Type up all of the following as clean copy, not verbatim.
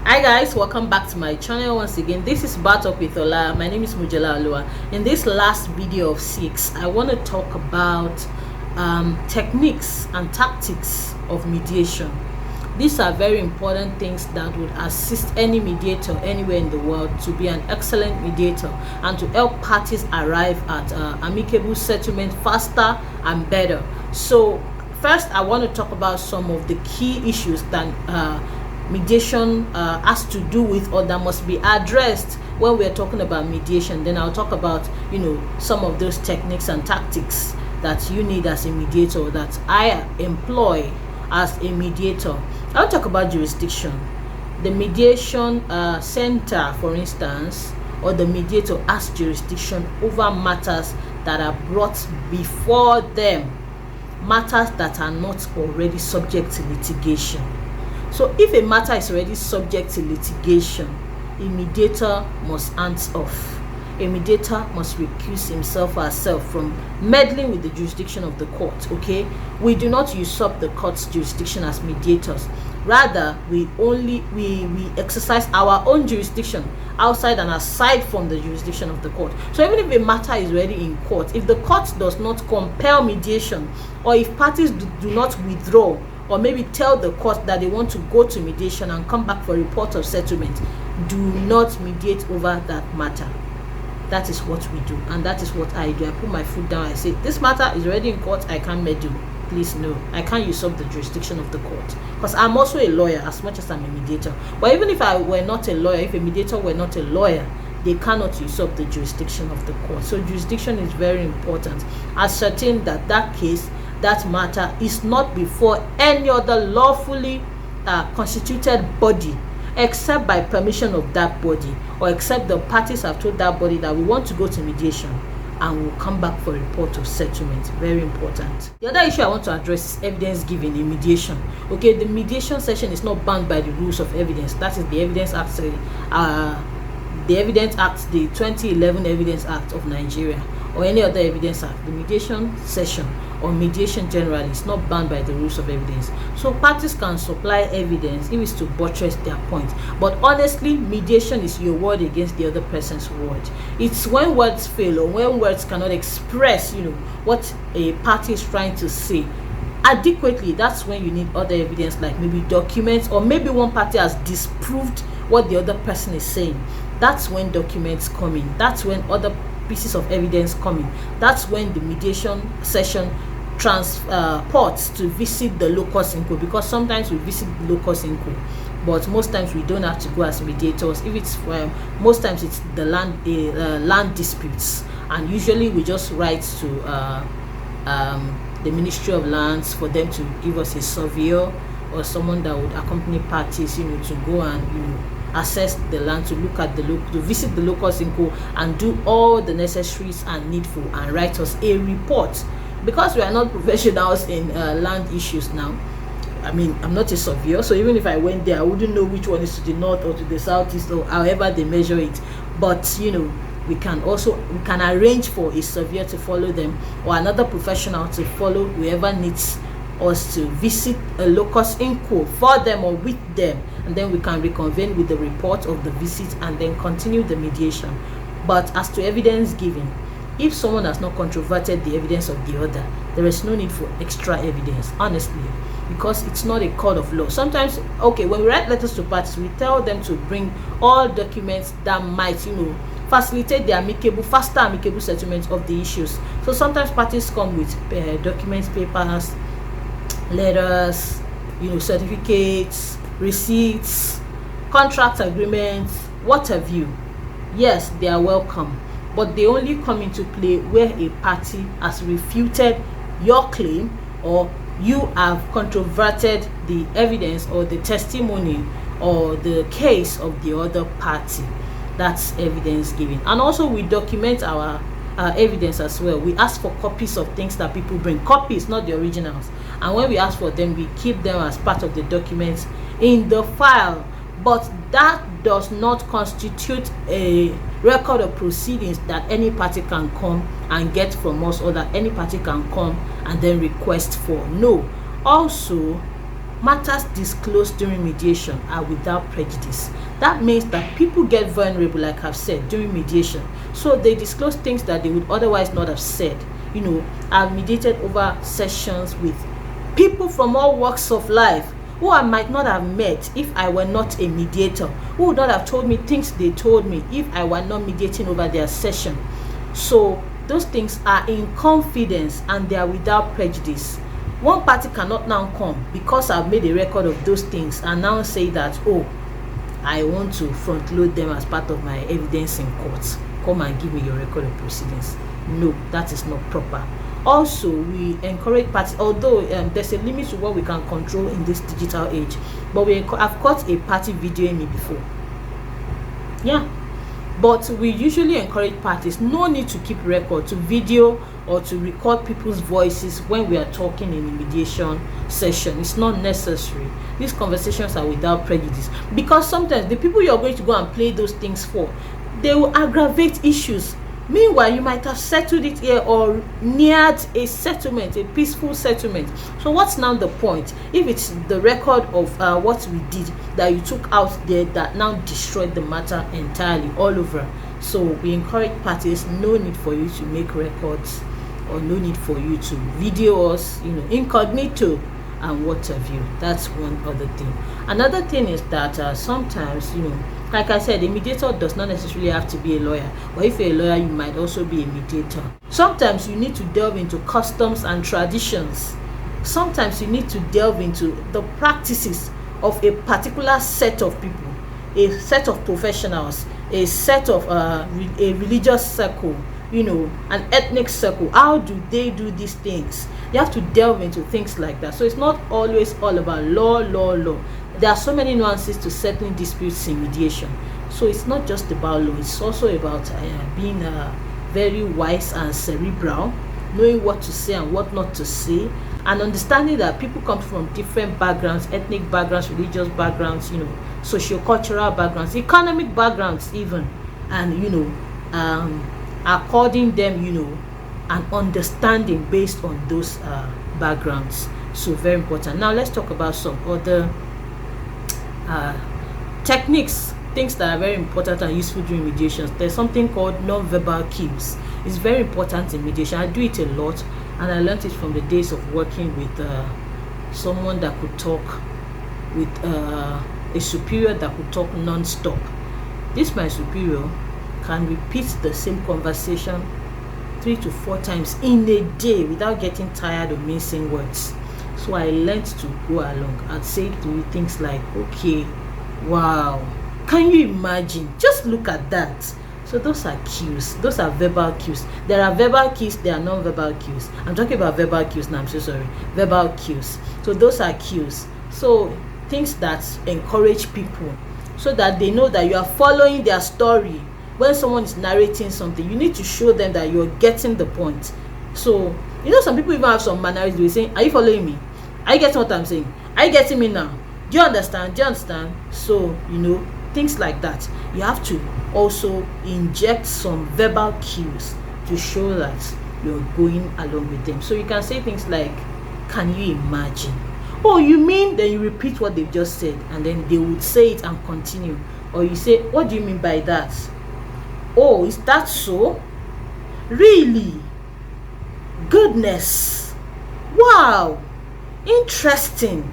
Hi guys, welcome back to my channel once again. This is Battle with Ola. My name is Mujela Alua. In this last video of 6, I want to talk about techniques and tactics of mediation. These are very important things that would assist any mediator anywhere in the world to be an excellent mediator and to help parties arrive at amicable settlement faster and better. So first, I want to talk about some of the key issues that mediation has to do with, or that must be addressed when we're talking about mediation. Then I'll talk about some of those techniques and tactics that you need as a mediator, that I employ as a mediator. I'll talk about jurisdiction. The mediation center, for instance, or the mediator has jurisdiction over matters that are brought before them, matters that are not already subject to litigation. So if a matter is already subject to litigation, a mediator must hands off. A mediator must recuse himself or herself from meddling with the jurisdiction of the court. Okay, we do not usurp the court's jurisdiction as mediators. Rather, we exercise our own jurisdiction outside and aside from the jurisdiction of the court. So even if a matter is already in court, if the court does not compel mediation, or if parties do not withdraw, or maybe tell the court that they want to go to mediation and come back for a report of settlement, do not mediate over that matter. That is what we do, and that is what I do. I put my foot down. I say, this matter is already in court. I can't meddle. Please, no. I can't usurp the jurisdiction of the court, because I'm also a lawyer as much as I'm a mediator. But even if I were not a lawyer, if a mediator were not a lawyer, they cannot usurp the jurisdiction of the court. So jurisdiction is very important. Ascertain that that case, that matter is not before any other lawfully constituted body except by permission of that body, or except the parties have told that body that we want to go to mediation and we'll come back for a report of settlement. Very important. The other issue I want to address is evidence given in mediation. Okay, the mediation session is not bound by the rules of evidence. That is the Evidence Act, the 2011 Evidence Act of Nigeria, or any other evidence act. The mediation session or mediation generally is not bound by the rules of evidence. So parties can supply evidence if it's to buttress their point. But honestly, mediation is your word against the other person's word. It's when words fail, or when words cannot express, what a party is trying to say adequately. That's when you need other evidence, like maybe documents, or maybe one party has disproved what the other person is saying. That's when documents come in. That's when other pieces of evidence come in. That's when the mediation session transports to visit the locus in quo, because sometimes we visit the locus in quo, but most times we don't have to go as mediators. If it's most times it's the land disputes, and usually we just write to the Ministry of Lands for them to give us a surveyor or someone that would accompany parties, to go and assess the land, to look at to visit the locus in quo and do all the necessaries and needful, and write us a report. Because we are not professionals in land issues now. I mean, I'm not a surveyor, so even if I went there, I wouldn't know which one is to the north or to the southeast, or however they measure it. But we can arrange for a surveyor to follow them, or another professional to follow whoever needs us to visit a locus in quo for them or with them, and then we can reconvene with the report of the visit and then continue the mediation. But as to evidence giving, if someone has not controverted the evidence of the other, there is no need for extra evidence, honestly, because it's not a court of law. Sometimes, when we write letters to parties, we tell them to bring all documents that might facilitate the faster amicable settlement of the issues. So sometimes parties come with documents, papers, letters, certificates, receipts, contract agreements, what have you. Yes, they are welcome, but they only come into play where a party has refuted your claim, or you have controverted the evidence or the testimony or the case of the other party. That's evidence giving. And also we document our evidence as well. We ask for copies of things that people bring, copies, not the originals, and when we ask for them, we keep them as part of the documents in the file. But that does not constitute a record of proceedings that any party can come and get from us, or that any party can come and then request for. No. Also, Matters disclosed during mediation are without prejudice. That means that people get vulnerable, like I've said, during mediation. So they disclose things that they would otherwise not have said. I've mediated over sessions with people from all walks of life who I might not have met if I were not a mediator, who would not have told me things they told me if I were not mediating over their session. So those things are in confidence and they are without prejudice. One party cannot now come because I've made a record of those things and now say that, oh, I want to front load them as part of my evidence in court. Come and give me your record of proceedings. No, that is not proper. Also, we encourage parties, although there's a limit to what we can control in this digital age, but I've caught a party videoing me before. Yeah, but we usually encourage parties, no need to keep record, to video or to record people's voices when we are talking in a mediation session. It's not necessary. These conversations are without prejudice, because sometimes the people you're going to go and play those things for, they will aggravate issues. Meanwhile, you might have settled it here or neared a settlement, a peaceful settlement. So what's now the point if it's the record of what we did that you took out there that now destroyed the matter entirely all over? So we encourage parties, no need for you to make records or no need for you to video us, incognito and what have you. That's one other thing. Another thing is that sometimes, like I said, a mediator does not necessarily have to be a lawyer, but if you're a lawyer, you might also be a mediator. Sometimes you need to delve into customs and traditions. Sometimes you need to delve into the practices of a particular set of people, a set of professionals, a set of a religious circle, an ethnic circle. How do they do these things? You have to delve into things like that. So it's not always all about law. There are so many nuances to settling disputes in mediation. So it's not just about law, it's also about being very wise and cerebral, knowing what to say and what not to say, and understanding that people come from different backgrounds, ethnic backgrounds, religious backgrounds, socio-cultural backgrounds, economic backgrounds even, and according them, an understanding based on those backgrounds. So very important. Now let's talk about some other techniques, things that are very important and useful during mediations. There's something called non-verbal cues. It's very important in mediation. I do it a lot, and I learned it from the days of working with someone that could talk, with a superior that could talk non-stop. This my superior can repeat the same conversation 3 to 4 times in a day without getting tired of missing words. So I learned to go along and say to you things like, okay, wow, can you imagine? Just look at that. So those are cues. Those are verbal cues. There are verbal cues, there are non-verbal cues. I'm talking about verbal cues now, I'm so sorry. Verbal cues. So those are cues. So things that encourage people so that they know that you are following their story. When someone is narrating something, you need to show them that you're getting the point. So, some people even have some manners. They say, are you following me? Are you getting what I'm saying? Are you getting me now? Do you understand? So, things like that. You have to also inject some verbal cues to show that you're going along with them. So you can say things like, can you imagine? Oh, you mean? Then you repeat what they've just said, and then they would say it and continue. Or you say, what do you mean by that? Oh, is that so? Really? Goodness. Wow. Interesting.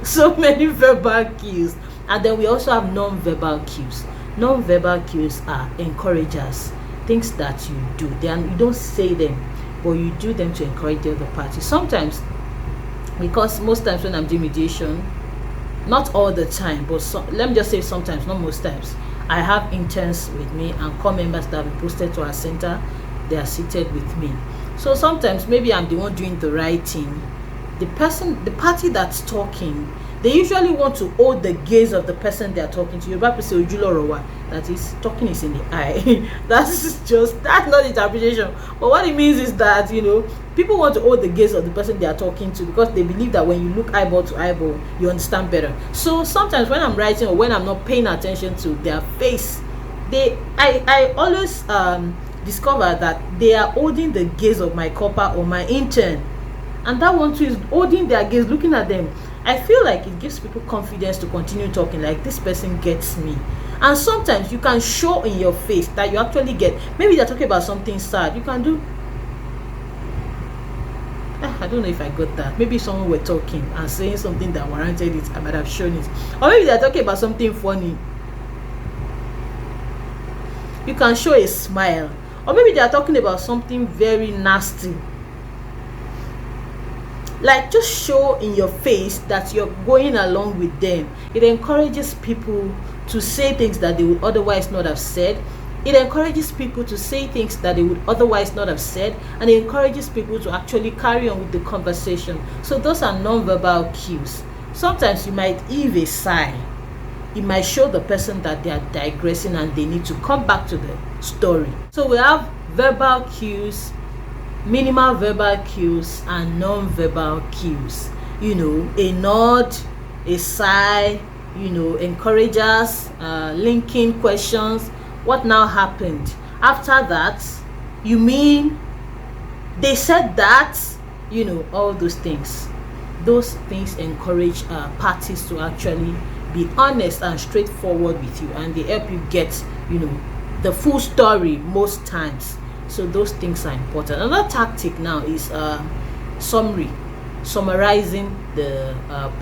So many verbal cues. And then we also have non-verbal cues. Non-verbal cues are encouragers, things that you do. You don't say them, but you do them to encourage the other party. Sometimes, because most times when I'm doing mediation, not all the time, but let me just say sometimes, not most times, I have interns with me and core members that have been posted to our center. They are seated with me. So sometimes maybe I'm the one doing the writing. The party that's talking, they usually want to hold the gaze of the person they are talking to. Yoruba people say ojulorowa, that is, talking is in the eye. That's not the interpretation. But what it means is that people want to hold the gaze of the person they are talking to, because they believe that when you look eyeball to eyeball, you understand better. So sometimes when I'm writing or when I'm not paying attention to their face, I always discover that they are holding the gaze of my copper or my intern, and that one too is holding their gaze, looking at them. I feel like it gives people confidence to continue talking, like this person gets me. And sometimes you can show in your face that you actually get. Maybe they're talking about something sad, you can do I don't know if I got that. Maybe someone were talking and saying something that warranted it, I might have shown it. Or maybe they're talking about something funny, you can show a smile. Or maybe they are talking about something very nasty, like just show in your face that you're going along with them. It encourages people to say things that they would otherwise not have said. It encourages people to say things that they would otherwise not have said, and it encourages people to actually carry on with the conversation. So those are non-verbal cues. Sometimes you might heave a sigh. It might show the person that they are digressing and they need to come back to the story. So we have verbal cues, minimal verbal cues, and non-verbal cues. A nod, a sigh, encouragers, linking questions. What now happened? After that, you mean they said that, all those things. Those things encourage parties to actually be honest and straightforward with you, and they help you get, the full story most times. So those things are important. Another tactic now is summarizing the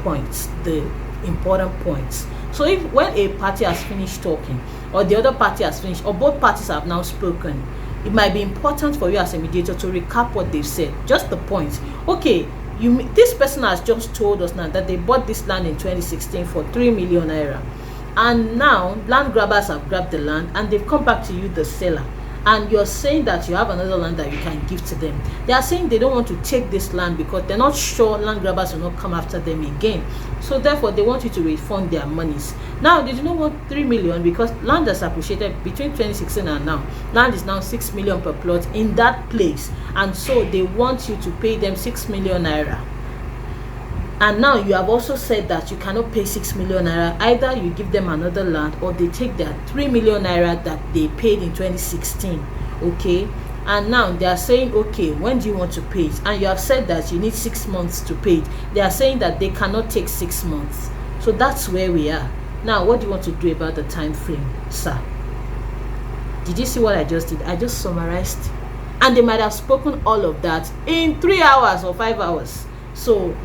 points, the important points. So when a party has finished talking, or the other party has finished, or both parties have now spoken, it might be important for you as a mediator to recap what they've said, just the points. Okay, this person has just told us now that they bought this land in 2016 for 3 million naira, and now land grabbers have grabbed the land and they've come back to you, the seller, and you're saying that you have another land that you can give to them. They are saying they don't want to take this land because they're not sure land grabbers will not come after them again. So therefore, they want you to refund their monies. Now, they do not want 3 million because land has appreciated between 2016 and now. Land is now 6 million per plot in that place. And so they want you to pay them 6 million naira. And now you have also said that you cannot pay 6 million naira. Either you give them another land or they take their 3 million naira that they paid in 2016. Okay? And now they are saying, okay, when do you want to pay it? And you have said that you need 6 months to pay it. They are saying that they cannot take 6 months. So that's where we are. Now, what do you want to do about the time frame, sir? Did you see what I just did? I just summarized. And they might have spoken all of that in 3 hours or 5 hours. So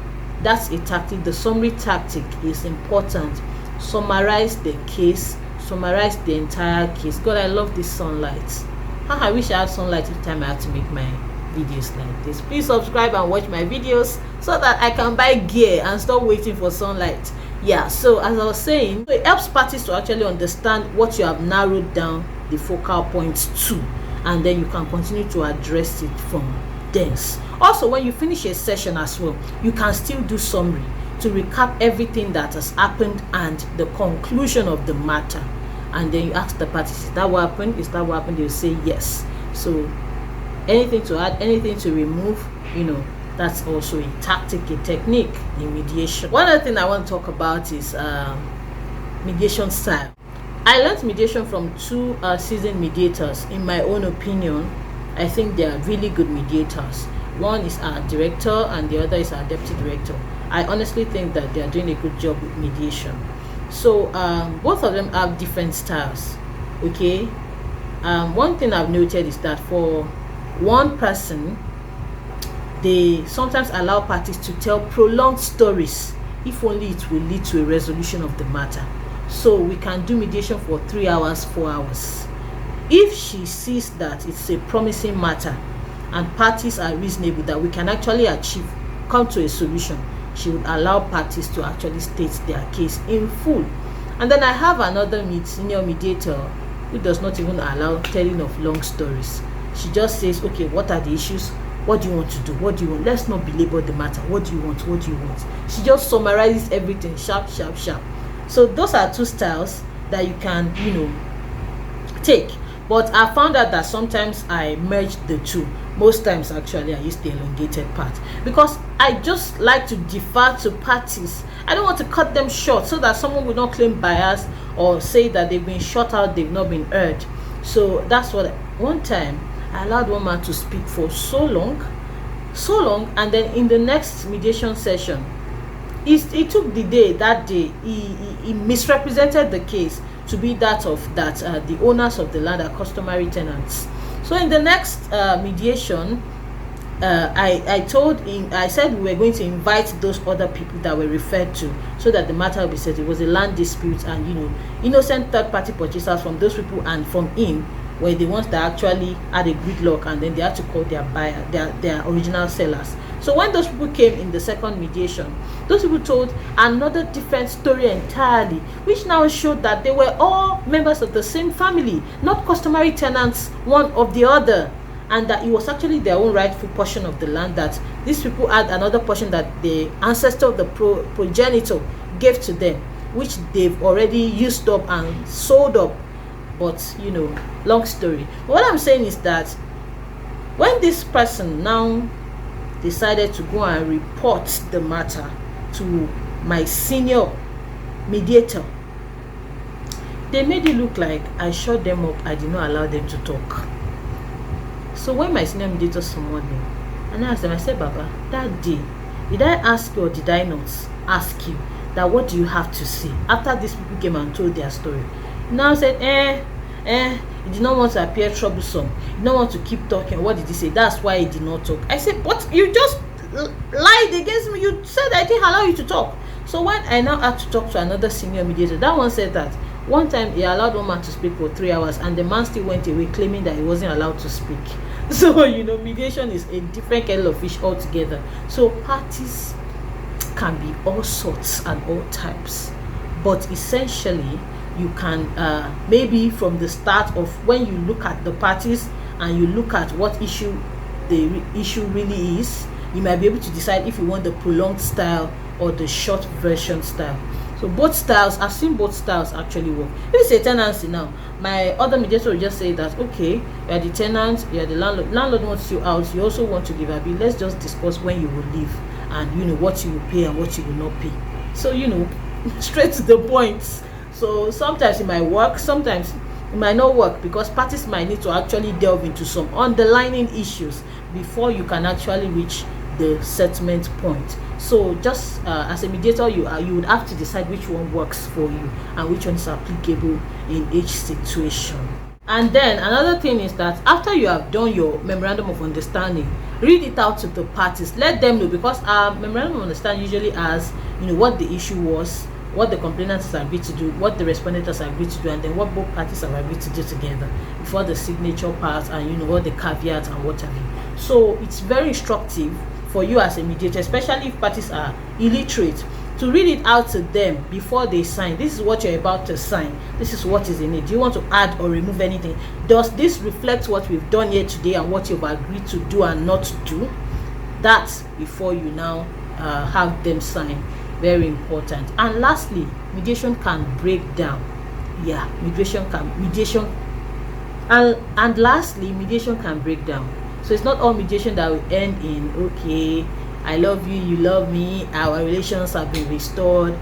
that's a tactic. The summary tactic is important. Summarize the case. Summarize the entire case. God, I love this sunlight. I wish I had sunlight each time I have to make my videos like this. Please subscribe and watch my videos so that I can buy gear and stop waiting for sunlight. Yeah, so as I was saying, it helps parties to actually understand what you have narrowed down the focal points to, and then you can continue to address it from thence. Also, when you finish a session as well, you can still do summary to recap everything that has happened and the conclusion of the matter. And then you ask the parties, is that what happened? Is that what happened? They'll say yes. So anything to add, anything to remove, that's also a tactic, a technique in mediation. One other thing I want to talk about is mediation style. I learned mediation from two seasoned mediators. In my own opinion, I think they are really good mediators. One is our director and the other is our deputy director. I honestly think that they are doing a good job with mediation. So both of them have different styles. Okay, one thing I've noted is that for one person, they sometimes allow parties to tell prolonged stories if only it will lead to a resolution of the matter. So we can do mediation for 3 hours, 4 hours. If she sees that it's a promising matter and parties are reasonable that we can actually come to a solution, she would allow parties to actually state their case in full. And then I have another senior mediator who does not even allow telling of long stories. She just says, okay, what are the issues? What do you want to do? What do you want? Let's not belabor the matter. What do you want? What do you want? She just summarizes everything sharp, sharp, sharp. So those are two styles that you can, take. But I found out that sometimes I merge the two. Most times, actually, I use the elongated part because I just like to defer to parties. I don't want to cut them short so that someone will not claim bias or say that they've been shut out, they've not been heard. So that's what one time I allowed one man to speak for so long, and then in the next mediation session, he took the day that day, he misrepresented the case to be that of the owners of the land are customary tenants. So in the next mediation, I said we were going to invite those other people that were referred to, so that the matter will be settled. It was a land dispute, and innocent third party purchasers from those people and from him were the ones that actually had a gridlock, and then they had to call their buyer, their original sellers. So when those people came in the second mediation, those people told another different story entirely, which now showed that they were all members of the same family, not customary tenants one of the other, and that it was actually their own rightful portion of the land, that these people had another portion that the ancestor of the progenitor gave to them, which they've already used up and sold up. But long story. What I'm saying is that when this person now decided to go and report the matter to my senior mediator, they made it look like I shut them up, I did not allow them to talk. So when my senior mediator summoned me, and I asked them, I said, Baba, that day, did I ask you or did I not ask you that what do you have to say after these people came and told their story? He now said, he did not want to appear troublesome. He did not want to keep talking. What did he say? That's why he did not talk. I said, but you just lied against me. You said I didn't allow you to talk. So when I now had to talk to another senior mediator, that one said that one time he allowed one man to speak for 3 hours, and the man still went away claiming that he wasn't allowed to speak. So mediation is a different kettle of fish altogether. So parties can be all sorts and all types, but essentially you can maybe from the start of when you look at the parties and you look at what issue the issue really is, you might be able to decide if you want the prolonged style or the short version style. So both styles, I've seen both styles actually work. If it's a tenancy now, my other mediator will just say that, okay, you are the tenant, you are the landlord. Landlord wants you out, you also want to give a bill. Let's just discuss when you will leave, and what you will pay and what you will not pay. So straight to the point. So sometimes it might work, sometimes it might not work, because parties might need to actually delve into some underlying issues before you can actually reach the settlement point. So just as a mediator, you would have to decide which one works for you and which one is applicable in each situation. And then another thing is that after you have done your memorandum of understanding, read it out to the parties. Let them know, because our memorandum of understanding usually has what the issue was, what the complainant has agreed to do, what the respondent has agreed to do, and then what both parties have agreed to do together before the signature part, and what the caveats and what have you. So it's very instructive for you as a mediator, especially if parties are illiterate, to read it out to them before they sign. This is what you're about to sign. This is what is in it. Do you want to add or remove anything? Does this reflect what we've done here today and what you've agreed to do and not to do? That's before you now have them sign. Very important. And lastly, mediation can break down. And lastly, mediation can break down. So it's not all mediation that will end in, okay, I love you, you love me, our relations have been restored,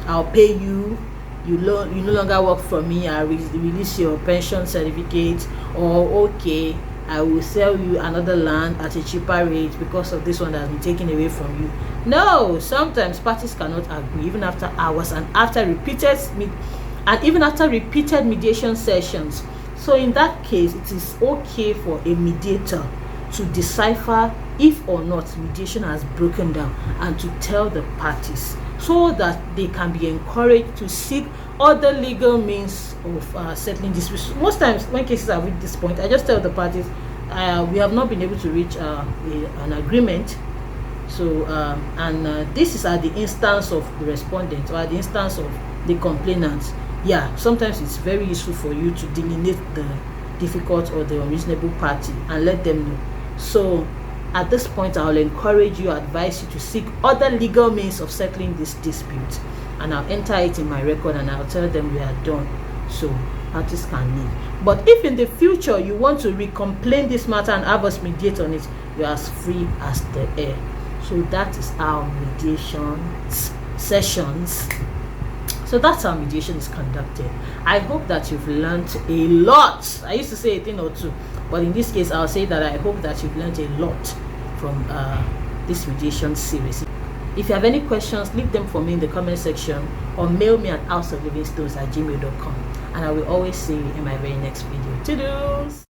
I'll pay you, you no longer work for me, I release your pension certificate, or okay, I will sell you another land at a cheaper rate because of this one that has been taken away from you. No, sometimes parties cannot agree even after hours and even after repeated mediation sessions. So in that case, it is okay for a mediator to decipher if or not mediation has broken down, and to tell the parties so that they can be encouraged to seek other legal means of settling disputes. Most times when cases are reached this point, I just tell the parties we have not been able to reach an agreement. So this is at the instance of the respondent or at the instance of the complainant. Sometimes it's very useful for you to delineate the difficult or the unreasonable party and let them know. So at this point, I'll encourage you, advise you to seek other legal means of settling this dispute, and I'll enter it in my record and I'll tell them we are done, so parties can leave. But if in the future you want to recomplain this matter and have us mediate on it, you're as free as the air. So that is our mediation sessions. So that's how mediation is conducted. I hope that you've learned a lot. I used to say a thing or two, but in this case, I'll say that I hope that you've learned a lot from this mediation series. If you have any questions, leave them for me in the comment section or mail me at houseoflivingstones@gmail.com, and I will always see you in my very next video. Toodles!